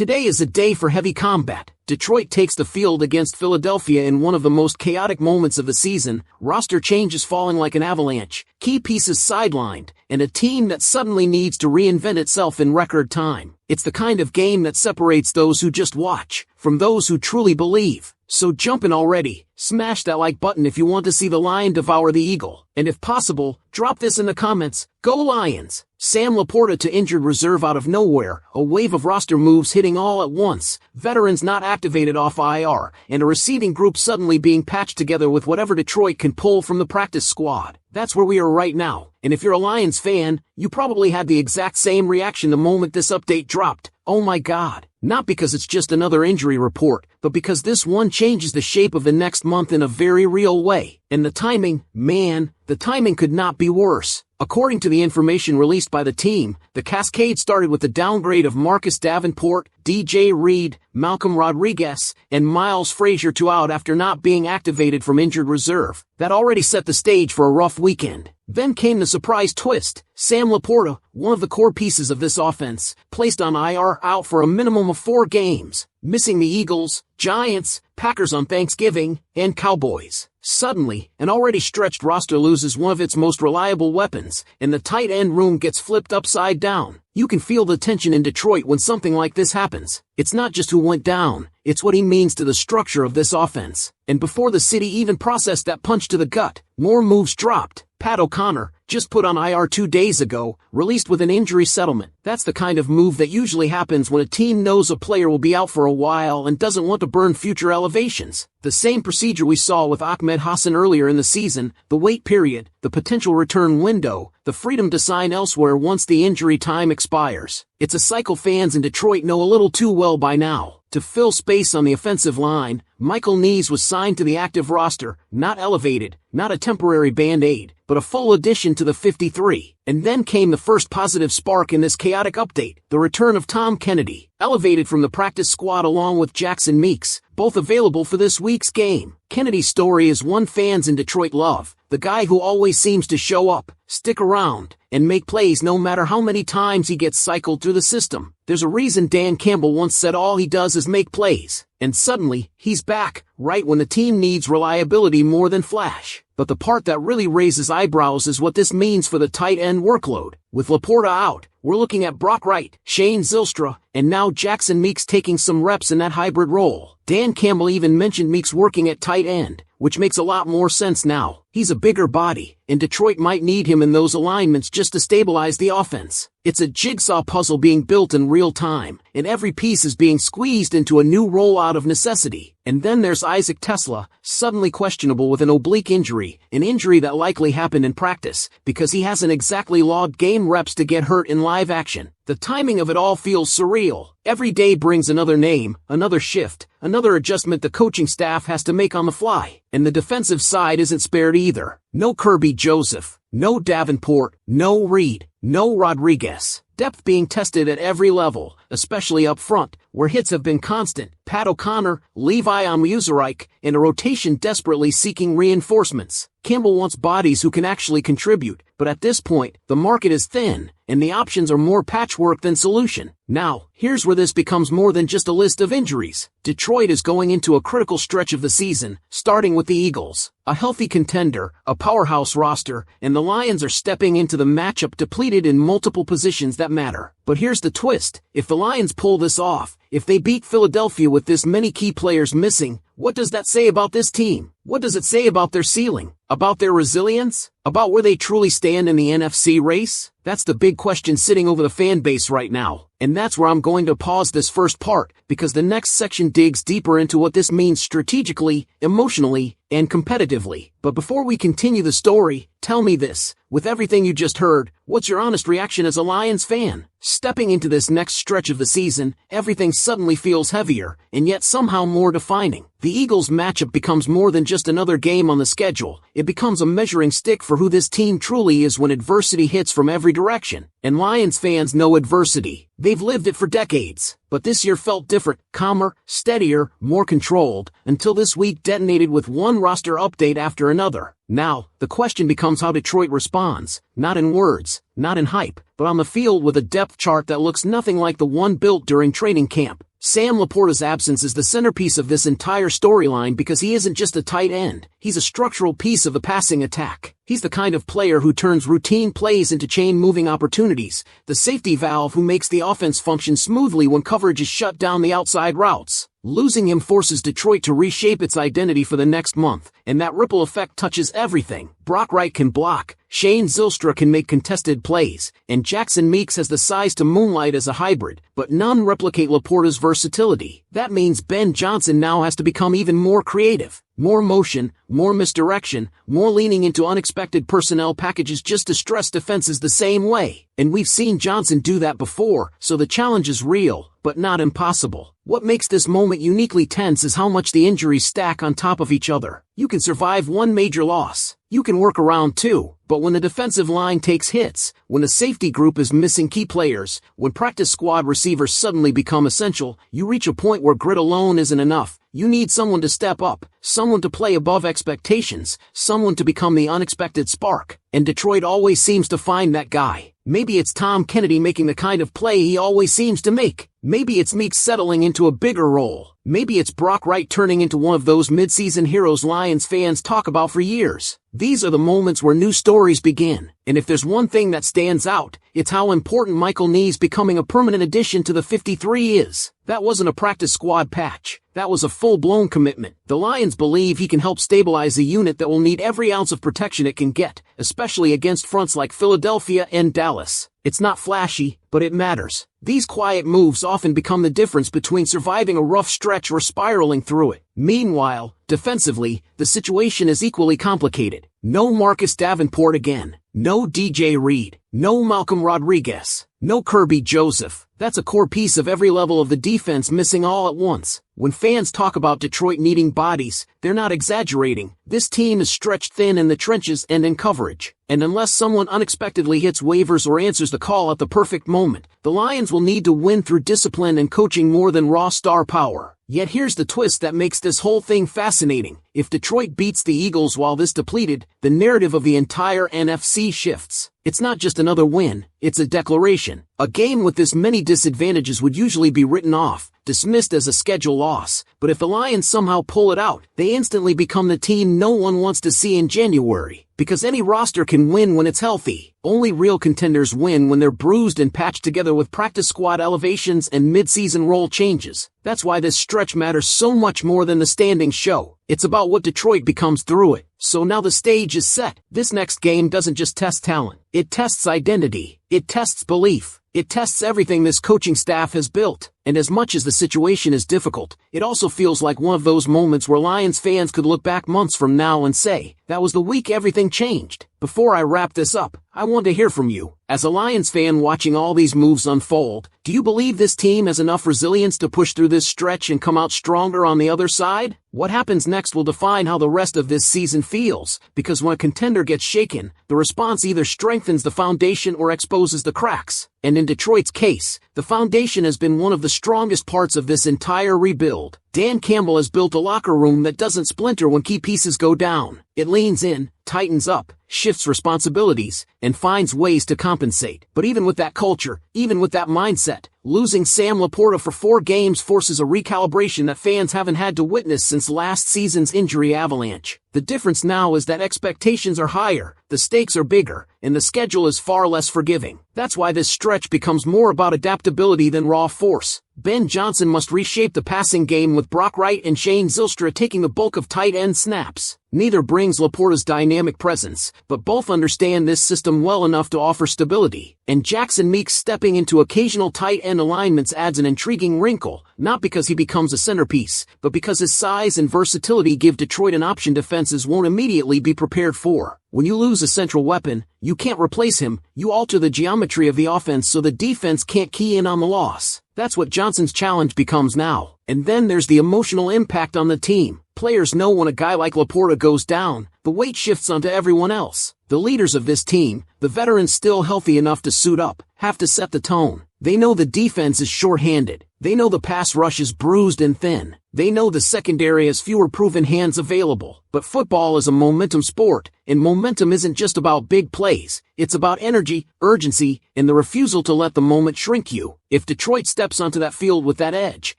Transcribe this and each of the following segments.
Today is a day for heavy combat. Detroit takes the field against Philadelphia in one of the most chaotic moments of the season, roster changes falling like an avalanche, key pieces sidelined, and a team that suddenly needs to reinvent itself in record time. It's the kind of game that separates those who just watch from those who truly believe. So jump in already, smash that like button if you want to see the lion devour the eagle, and if possible, drop this in the comments. Go Lions! Sam LaPorta to injured reserve out of nowhere, a wave of roster moves hitting all at once, veterans not activated off IR, and a receiving group suddenly being patched together with whatever Detroit can pull from the practice squad. That's where we are right now, and if you're a Lions fan, you probably had the exact same reaction the moment this update dropped. Oh my god. Not because it's just another injury report, but because this one changes the shape of the next month in a very real way. And the timing, man, the timing could not be worse. According to the information released by the team, the cascade started with the downgrade of Marcus Davenport, DJ Reed, Malcolm Rodriguez, and Miles Frazier to out after not being activated from injured reserve. That already set the stage for a rough weekend. Then came the surprise twist. Sam LaPorta, one of the core pieces of this offense, placed on IR out for a minimum of 4 games, missing the Eagles, Giants, Packers on Thanksgiving, and Cowboys. Suddenly, an already stretched roster loses one of its most reliable weapons, and the tight end room gets flipped upside down. You can feel the tension in Detroit when something like this happens. It's not just who went down, it's what he means to the structure of this offense. And before the city even processed that punch to the gut, more moves dropped. Pat O'Connor, just put on IR 2 days ago, released with an injury settlement. That's the kind of move that usually happens when a team knows a player will be out for a while and doesn't want to burn future elevations. The same procedure we saw with Ahmed Hassan earlier in the season, the wait period, the potential return window, the freedom to sign elsewhere once the injury time expires. It's a cycle fans in Detroit know a little too well by now. To fill space on the offensive line, Michael Nees was signed to the active roster, not elevated, not a temporary band-aid, but a full addition to the 53. And then came the first positive spark in this chaotic update, the return of Tom Kennedy, elevated from the practice squad along with Jackson Meeks, both available for this week's game. Kennedy's story is one fans in Detroit love, the guy who always seems to show up, stick around, and make plays no matter how many times he gets cycled through the system. There's a reason Dan Campbell once said all he does is make plays. And suddenly, he's back, right when the team needs reliability more than flash. But the part that really raises eyebrows is what this means for the tight end workload. With LaPorta out, we're looking at Brock Wright, Shane Zylstra, and now Jackson Meeks taking some reps in that hybrid role. Dan Campbell even mentioned Meeks working at tight end, which makes a lot more sense now. He's a bigger body, and Detroit might need him in those alignments just to stabilize the offense. It's a jigsaw puzzle being built in real time, and every piece is being squeezed into a new role out of necessity. And then there's Isaac Tesla, suddenly questionable with an oblique injury, an injury that likely happened in practice, because he hasn't exactly logged game reps to get hurt in live action. The timing of it all feels surreal. Every day brings another name, another shift, another adjustment the coaching staff has to make on the fly. And the defensive side isn't spared either. No Kirby Joseph, no Davenport, no Reed, no Rodriguez. Depth being tested at every level, especially up front, where hits have been constant. Pat O'Connor, Levi Onwuzurike, and a rotation desperately seeking reinforcements. Campbell wants bodies who can actually contribute, but at this point, the market is thin, and the options are more patchwork than solution. Now, here's where this becomes more than just a list of injuries. Detroit is going into a critical stretch of the season, starting with the Eagles. A healthy contender, a powerhouse roster, and the Lions are stepping into the matchup depleted in multiple positions that matter. But here's the twist. If the Lions pull this off, if they beat Philadelphia with this many key players missing, what does that say about this team? What does it say about their ceiling? About their resilience? About where they truly stand in the NFC race? That's the big question sitting over the fan base right now. And that's where I'm going to pause this first part, because the next section digs deeper into what this means strategically, emotionally, and competitively. But before we continue the story, tell me this. With everything you just heard, what's your honest reaction as a Lions fan? Stepping into this next stretch of the season, everything suddenly feels heavier, and yet somehow more defining. The Eagles matchup becomes more than just another game on the schedule. It becomes a measuring stick for who this team truly is when adversity hits from every direction. And Lions fans know adversity. They've lived it for decades. But this year felt different, calmer, steadier, more controlled, until this week detonated with one roster update after another. Now, the question becomes how Detroit responds, not in words, not in hype, but on the field with a depth chart that looks nothing like the one built during training camp. Sam LaPorta's absence is the centerpiece of this entire storyline because he isn't just a tight end, he's a structural piece of the passing attack. He's the kind of player who turns routine plays into chain-moving opportunities, the safety valve who makes the offense function smoothly when coverage is shut down the outside routes. Losing him forces Detroit to reshape its identity for the next month, and that ripple effect touches everything. Brock Wright can block, Shane Zylstra can make contested plays, and Jackson Meeks has the size to moonlight as a hybrid, but none replicate LaPorta's versatility. That means Ben Johnson now has to become even more creative. More motion, more misdirection, more leaning into unexpected personnel packages just to stress defenses the same way. And we've seen Johnson do that before, so the challenge is real, but not impossible. What makes this moment uniquely tense is how much the injuries stack on top of each other. You can survive one major loss. You can work around two, but when the defensive line takes hits, when the safety group is missing key players, when practice squad receivers suddenly become essential, you reach a point where grit alone isn't enough. You need someone to step up, someone to play above expectations, someone to become the unexpected spark. And Detroit always seems to find that guy. Maybe it's Tom Kennedy making the kind of play he always seems to make. Maybe it's Meeks settling into a bigger role. Maybe it's Brock Wright turning into one of those midseason heroes Lions fans talk about for years. These are the moments where new stories begin. And if there's one thing that stands out, it's how important Michael Nee's becoming a permanent addition to the 53 is. That wasn't a practice squad patch. That was a full-blown commitment. The Lions believe he can help stabilize a unit that will need every ounce of protection it can get, especially against fronts like Philadelphia and Dallas. It's not flashy, but it matters. These quiet moves often become the difference between surviving a rough stretch or spiraling through it. Meanwhile, defensively, the situation is equally complicated. No Marcus Davenport again. No DJ Reed. No Malcolm Rodriguez. No Kirby Joseph. That's a core piece of every level of the defense missing all at once. When fans talk about Detroit needing bodies, they're not exaggerating. This team is stretched thin in the trenches and in coverage. And unless someone unexpectedly hits waivers or answers the call at the perfect moment, the Lions will need to win through discipline and coaching more than raw star power. Yet here's the twist that makes this whole thing fascinating. If Detroit beats the Eagles while this depleted, the narrative of the entire NFC shifts. It's not just another win, it's a declaration. A game with this many disadvantages would usually be written off, dismissed as a schedule loss, but if the Lions somehow pull it out, they instantly become the team no one wants to see in January. Because any roster can win when it's healthy. Only real contenders win when they're bruised and patched together with practice squad elevations and mid-season role changes. That's why this stretch matters so much more than the standings show. It's about what Detroit becomes through it. So now the stage is set. This next game doesn't just test talent. It tests identity. It tests belief. It tests everything this coaching staff has built. And as much as the situation is difficult, it also feels like one of those moments where Lions fans could look back months from now and say, that was the week everything changed. Before I wrap this up, I want to hear from you. As a Lions fan watching all these moves unfold, do you believe this team has enough resilience to push through this stretch and come out stronger on the other side? What happens next will define how the rest of this season feels, because when a contender gets shaken, the response either strengthens the foundation or exposes the cracks. And in Detroit's case, the foundation has been one of the strongest parts of this entire rebuild. Dan Campbell has built a locker room that doesn't splinter when key pieces go down. It leans in, tightens up, shifts responsibilities, and finds ways to compensate. But even with that culture, even with that mindset, losing Sam LaPorta for 4 games forces a recalibration that fans haven't had to witness since last season's injury avalanche. The difference now is that expectations are higher, the stakes are bigger, and the schedule is far less forgiving. That's why this stretch becomes more about adaptability than raw force. Ben Johnson must reshape the passing game with Brock Wright and Shane Zylstra taking the bulk of tight end snaps. Neither brings LaPorta's dynamic presence, but both understand this system well enough to offer stability. And Jackson Meeks stepping into occasional tight end alignments adds an intriguing wrinkle, not because he becomes a centerpiece, but because his size and versatility give Detroit an option defenses won't immediately be prepared for. When you lose a central weapon, you can't replace him, you alter the geometry of the offense so the defense can't key in on the loss. That's what Johnson's challenge becomes now. And then there's the emotional impact on the team. Players know when a guy like LaPorta goes down, the weight shifts onto everyone else. The leaders of this team, the veterans still healthy enough to suit up, have to set the tone. They know the defense is short-handed. They know the pass rush is bruised and thin. They know the secondary has fewer proven hands available. But football is a momentum sport, and momentum isn't just about big plays. It's about energy, urgency, and the refusal to let the moment shrink you. If Detroit steps onto that field with that edge,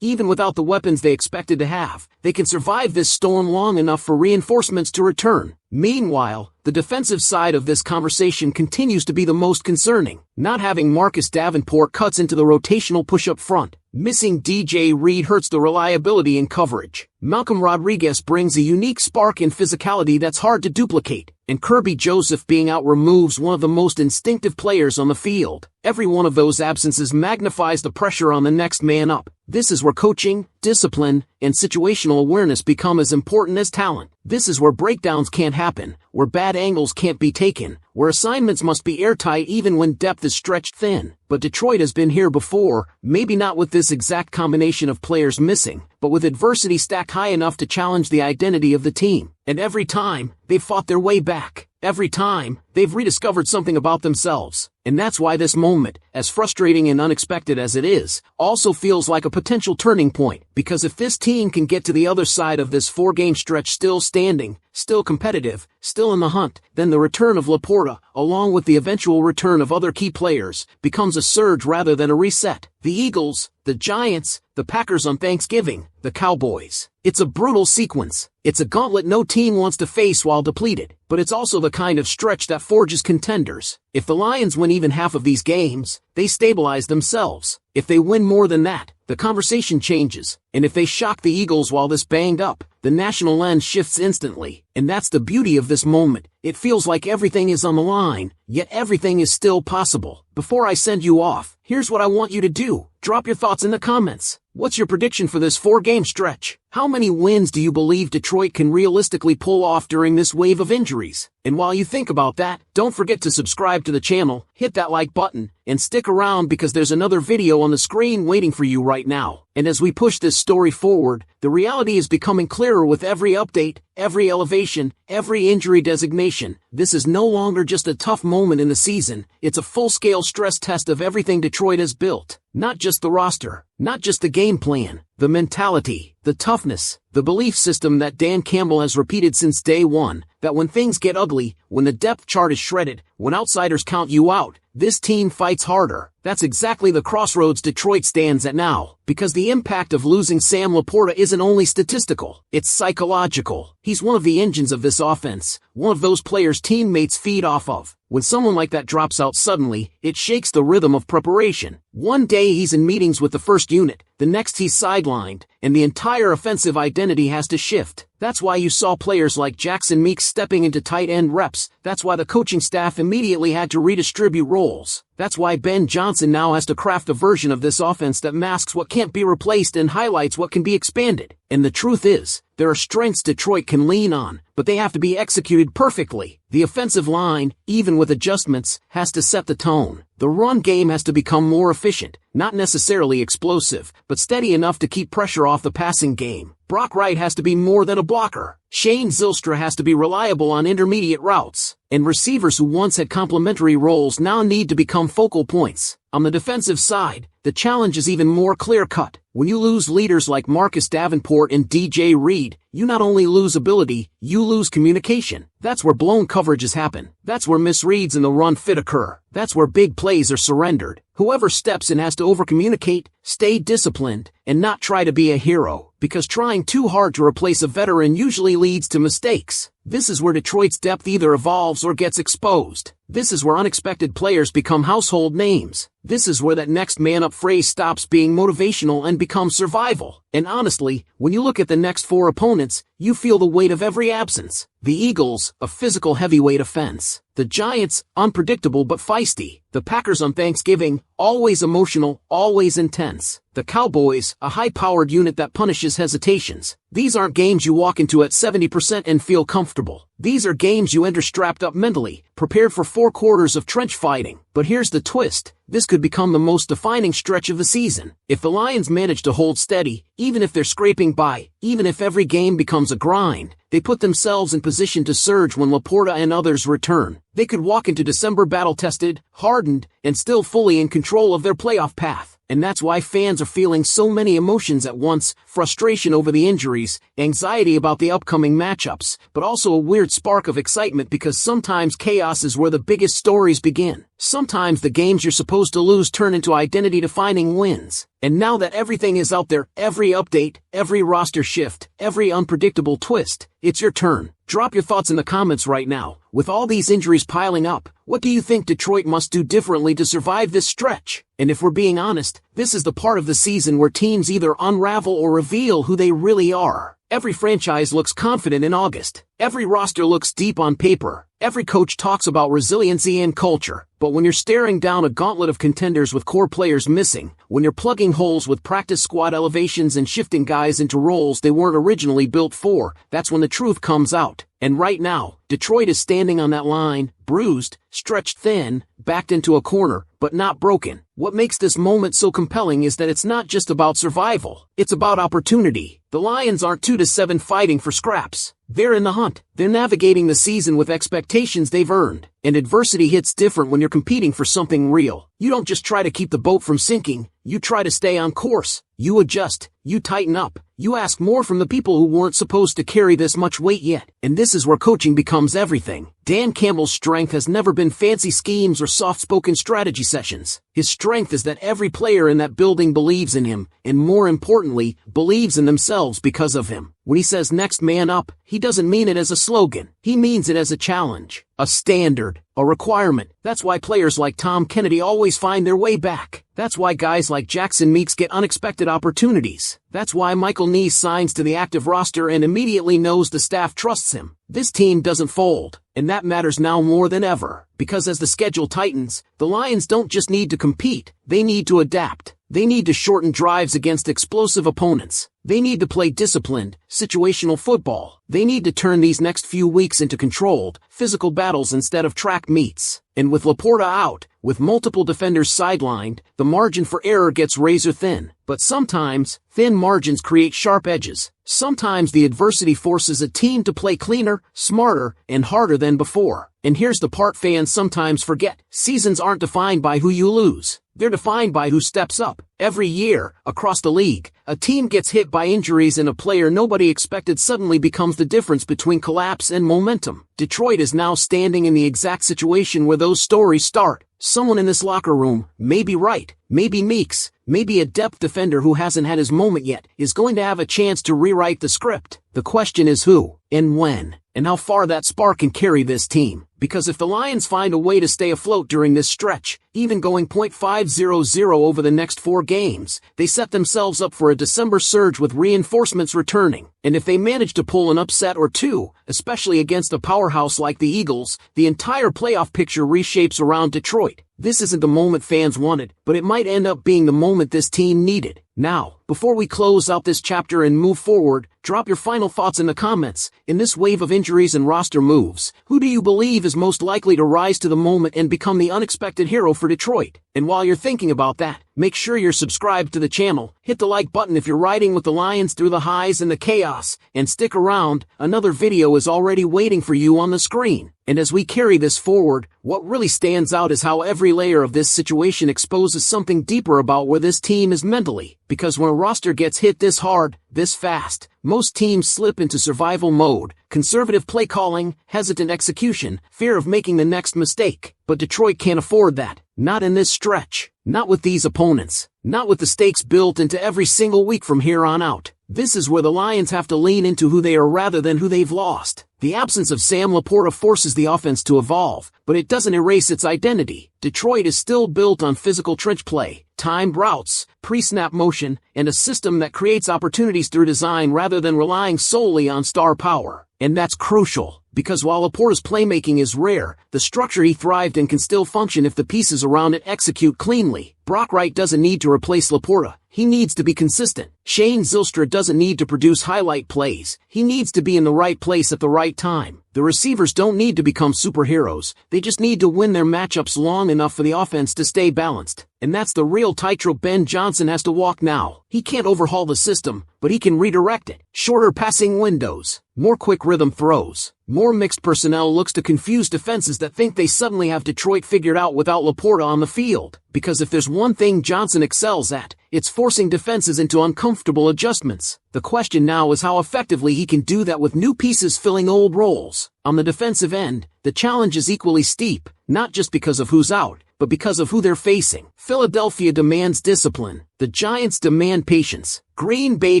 even without the weapons they expected to have, they can survive this storm long enough for reinforcements to return. Meanwhile, the defensive side of this conversation continues to be the most concerning. Not having Marcus Davenport cuts into the rotational push-up front. Missing DJ Reed hurts the reliability in coverage. Malcolm Rodriguez brings a unique spark and physicality that's hard to duplicate. And Kirby Joseph being out removes one of the most instinctive players on the field. Every one of those absences magnifies the pressure on the next man up. This is where coaching, discipline, and situational awareness become as important as talent. This is where breakdowns can't happen, where bad angles can't be taken, where assignments must be airtight even when depth is stretched thin. But Detroit has been here before, maybe not with this exact combination of players missing, but with adversity stacked high enough to challenge the identity of the team. And every time, they've fought their way back. Every time, they've rediscovered something about themselves. And that's why this moment, as frustrating and unexpected as it is, also feels like a potential turning point. Because if this team can get to the other side of this 4-game stretch still standing, still competitive, still in the hunt, then the return of LaPorta, along with the eventual return of other key players, becomes a surge rather than a reset. The Eagles, the Giants, the Packers on Thanksgiving, the Cowboys. It's a brutal sequence. It's a gauntlet no team wants to face while depleted, but it's also the kind of stretch that forges contenders. If the Lions win even half of these games, they stabilize themselves. If they win more than that, the conversation changes. And if they shock the Eagles while this banged up, the national lens shifts instantly. And that's the beauty of this moment. It feels like everything is on the line, yet everything is still possible. Before I send you off, here's what I want you to do. Drop your thoughts in the comments. What's your prediction for this 4-game stretch? How many wins do you believe Detroit can realistically pull off during this wave of injuries? And while you think about that, don't forget to subscribe to the channel, hit that like button, and stick around because there's another video on the screen waiting for you right now. And as we push this story forward, the reality is becoming clearer with every update, every elevation, every injury designation. This is no longer just a tough moment in the season, it's a full-scale stress test of everything Detroit has built. Not just the roster, not just the game plan, the mentality, the toughness, the belief system that Dan Campbell has repeated since day one, that when things get ugly, when the depth chart is shredded, when outsiders count you out, this team fights harder. That's exactly the crossroads Detroit stands at now, because the impact of losing Sam LaPorta isn't only statistical, it's psychological. He's one of the engines of this offense, one of those players teammates feed off of. When someone like that drops out suddenly, it shakes the rhythm of preparation. One day he's in meetings with the first unit, the next he's sidelined, and the entire offensive identity has to shift. That's why you saw players like Jackson Meeks stepping into tight end reps. That's why the coaching staff immediately had to redistribute roles. That's why Ben Johnson now has to craft a version of this offense that masks what can't be replaced and highlights what can be expanded. And the truth is, there are strengths Detroit can lean on, but they have to be executed perfectly. The offensive line, even with adjustments, has to set the tone. The run game has to become more efficient, not necessarily explosive, but steady enough to keep pressure off the passing game. Brock Wright has to be more than a blocker. Shane Zylstra has to be reliable on intermediate routes. And receivers who once had complementary roles now need to become focal points. On the defensive side, the challenge is even more clear-cut. When you lose leaders like Marcus Davenport and DJ Reed, you not only lose ability, you lose communication. That's where blown coverages happen. That's where misreads in the run fit occur. That's where big plays are surrendered. Whoever steps in has to overcommunicate, stay disciplined, and not try to be a hero, because trying too hard to replace a veteran usually leads to mistakes. This is where Detroit's depth either evolves or gets exposed. This is where unexpected players become household names. This is where that next man up phrase stops being motivational and becomes survival. And honestly, when you look at the next 4 opponents, you feel the weight of every absence. The Eagles, a physical heavyweight offense. The Giants, unpredictable but feisty. The Packers on Thanksgiving, always emotional, always intense. The Cowboys, a high-powered unit that punishes hesitations. These aren't games you walk into at 70% and feel comfortable. These are games you enter strapped up mentally, prepared for 4 quarters of trench fighting. But here's the twist. This could become the most defining stretch of the season. If the Lions manage to hold steady, even if they're scraping by, even if every game becomes a grind, they put themselves in position to surge when LaPorta and others return. They could walk into December battle-tested, hardened, and still fully in control of their playoff path. And that's why fans are feeling so many emotions at once: frustration over the injuries, anxiety about the upcoming matchups, but also a weird spark of excitement because sometimes chaos is where the biggest stories begin. Sometimes the games you're supposed to lose turn into identity-defining wins. And now that everything is out there, every update, every roster shift, every unpredictable twist, it's your turn. Drop your thoughts in the comments right now. With all these injuries piling up, what do you think Detroit must do differently to survive this stretch? And if we're being honest, this is the part of the season where teams either unravel or reveal who they really are. Every franchise looks confident in August. Every roster looks deep on paper. Every coach talks about resiliency and culture. But when you're staring down a gauntlet of contenders with core players missing, when you're plugging holes with practice squad elevations and shifting guys into roles they weren't originally built for, that's when the truth comes out. And right now, Detroit is standing on that line, bruised, stretched thin, backed into a corner, but not broken. What makes this moment so compelling is that it's not just about survival, it's about opportunity. The Lions aren't 2-7 fighting for scraps. They're in the hunt. They're navigating the season with expectations they've earned. And adversity hits different when you're competing for something real. You don't just try to keep the boat from sinking, you try to stay on course. You adjust, you tighten up, you ask more from the people who weren't supposed to carry this much weight yet. And this is where coaching becomes everything. Dan Campbell's strength has never been fancy schemes or soft-spoken strategy sessions. His strength is that every player in that building believes in him, and more importantly, believes in themselves because of him. When he says next man up, he doesn't mean it as a slogan. He means it as a challenge, a standard, a requirement. That's why players like Tom Kennedy always find their way back. That's why guys like Jackson Meeks get unexpected opportunities. That's why Michael Neese signs to the active roster and immediately knows the staff trusts him. This team doesn't fold, and that matters now more than ever. Because as the schedule tightens, the Lions don't just need to compete, they need to adapt. They need to shorten drives against explosive opponents. They need to play disciplined, situational football. They need to turn these next few weeks into controlled, physical battles instead of track meets. And with LaPorta out, with multiple defenders sidelined, the margin for error gets razor thin. But sometimes, thin margins create sharp edges. Sometimes the adversity forces a team to play cleaner, smarter, and harder than before. And here's the part fans sometimes forget. Seasons aren't defined by who you lose. They're defined by who steps up. Every year, across the league, a team gets hit by injuries and a player nobody expected suddenly becomes the difference between collapse and momentum. Detroit is now standing in the exact situation where those stories start. Someone in this locker room, maybe Wright, maybe Meeks, maybe a depth defender who hasn't had his moment yet, is going to have a chance to rewrite the script. The question is who, and when, and how far that spark can carry this team. Because if the Lions find a way to stay afloat during this stretch, even going .500 over the next 4 games, they set themselves up for a December surge with reinforcements returning. And if they manage to pull an upset or two, especially against a powerhouse like the Eagles, the entire playoff picture reshapes around Detroit. This isn't the moment fans wanted, but it might end up being the moment this team needed. Now, before we close out this chapter and move forward, drop your final thoughts in the comments. In this wave of injuries and roster moves, who do you believe is most likely to rise to the moment and become the unexpected hero for Detroit? And while you're thinking about that, make sure you're subscribed to the channel, hit the like button if you're riding with the Lions through the highs and the chaos, and stick around, another video is already waiting for you on the screen. And as we carry this forward, what really stands out is how every layer of this situation exposes something deeper about where this team is mentally. Because when a roster gets hit this hard, this fast, most teams slip into survival mode, conservative play calling, hesitant execution, fear of making the next mistake. But Detroit can't afford that. Not in this stretch. Not with these opponents. Not with the stakes built into every single week from here on out. This is where the Lions have to lean into who they are rather than who they've lost. The absence of Sam LaPorta forces the offense to evolve, but it doesn't erase its identity. Detroit is still built on physical trench play, timed routes, pre-snap motion, and a system that creates opportunities through design rather than relying solely on star power. And that's crucial, because while LaPorta's playmaking is rare, the structure he thrived in can still function if the pieces around it execute cleanly. Brock Wright doesn't need to replace LaPorta. He needs to be consistent. Shane Zylstra doesn't need to produce highlight plays. He needs to be in the right place at the right time. The receivers don't need to become superheroes. They just need to win their matchups long enough for the offense to stay balanced. And that's the real tightrope Ben Johnson has to walk now. He can't overhaul the system, but he can redirect it. Shorter passing windows, more quick rhythm throws, more mixed personnel looks to confuse defenses that think they suddenly have Detroit figured out without LaPorta on the field. Because if there's one thing Johnson excels at, it's forcing defenses into uncomfortable adjustments. The question now is how effectively he can do that with new pieces filling old roles. On the defensive end, the challenge is equally steep, not just because of who's out, but because of who they're facing. Philadelphia demands discipline. The Giants demand patience. Green Bay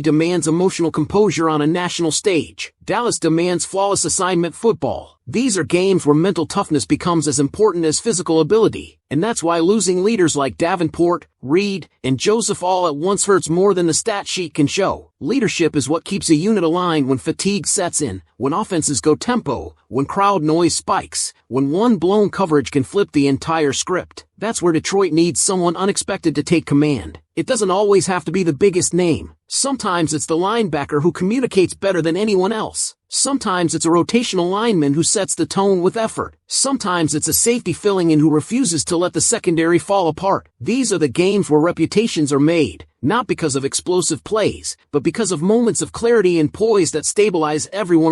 demands emotional composure on a national stage. Dallas demands flawless assignment football. These are games where mental toughness becomes as important as physical ability. And that's why losing leaders like Davenport, Reed, and Joseph all at once hurts more than the stat sheet can show. Leadership is what keeps a unit aligned when fatigue sets in, when offenses go tempo, when crowd noise spikes, when one blown coverage can flip the entire script. That's where Detroit needs someone unexpected to take command. It doesn't always have to be the biggest name. Sometimes it's the linebacker who communicates better than anyone else. Sometimes it's a rotational lineman who sets the tone with effort. Sometimes it's a safety filling in who refuses to let the secondary fall apart. These are the games where reputations are made, not because of explosive plays, but because of moments of clarity and poise that stabilize everyone